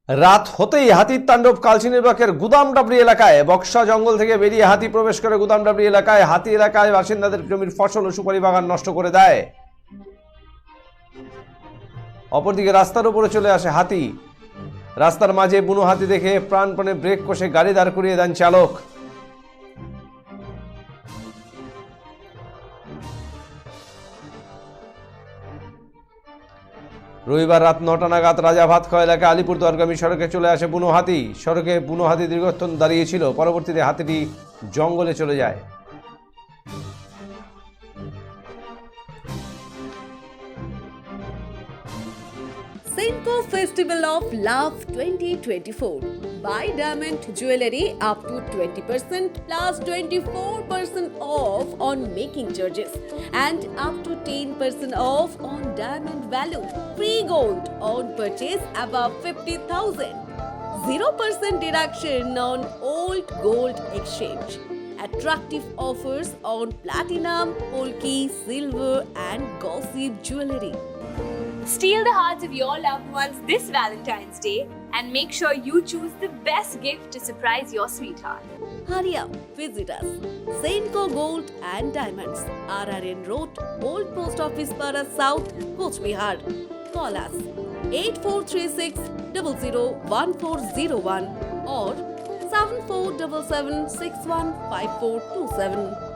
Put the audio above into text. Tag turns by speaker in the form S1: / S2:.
S1: রাত হতেই হাতির তাণ্ডব কালচিনি ব্লকের গুদামডাবরি এলাকায়। বক্সা জঙ্গল থেকে বেরিয়ে হাতি প্রবেশ করে গুদামডাবরি এলাকায়। হাতি এলাকায় বাসিন্দাদের জমির ফসল ও সুপারি বাগান নষ্ট করে দেয়। অপরদিকে রাস্তার উপরে চলে আসে হাতি। রাস্তার মাঝে বুনো হাতি দেখে প্রাণপণে ব্রেক কষে গাড়ি দাঁড় করিয়ে দেন চালক। রবিবার রাত ৯টা নাগাদ রাজাভাতখাওয়া এলাকায় আলিপুরদুয়ারগামী সড়কে চলে আসে বুনো হাতি। সড়কে বুনো হাতি দীর্ঘক্ষণ দাঁড়িয়েছিল। পরবর্তীতে হাতিটি জঙ্গলে চলে যায়।
S2: Senco Festival of Love 2024. Buy diamond jewelry up to 20% plus 24% off on making charges and up to 10% off on diamond value. Free gold on purchase above 50,000. 0% deduction on old gold exchange. Attractive offers on platinum, polki, silver and gossip jewelry.
S3: Steal the hearts of your loved ones this Valentine's Day and make sure you choose the best gift to surprise your sweetheart.
S2: Hurry up, visit us. Senco Gold and Diamonds, RRN Road, Old Post Office Para South, Coach Bihar. Call us 8436 001401 or 7477 615427.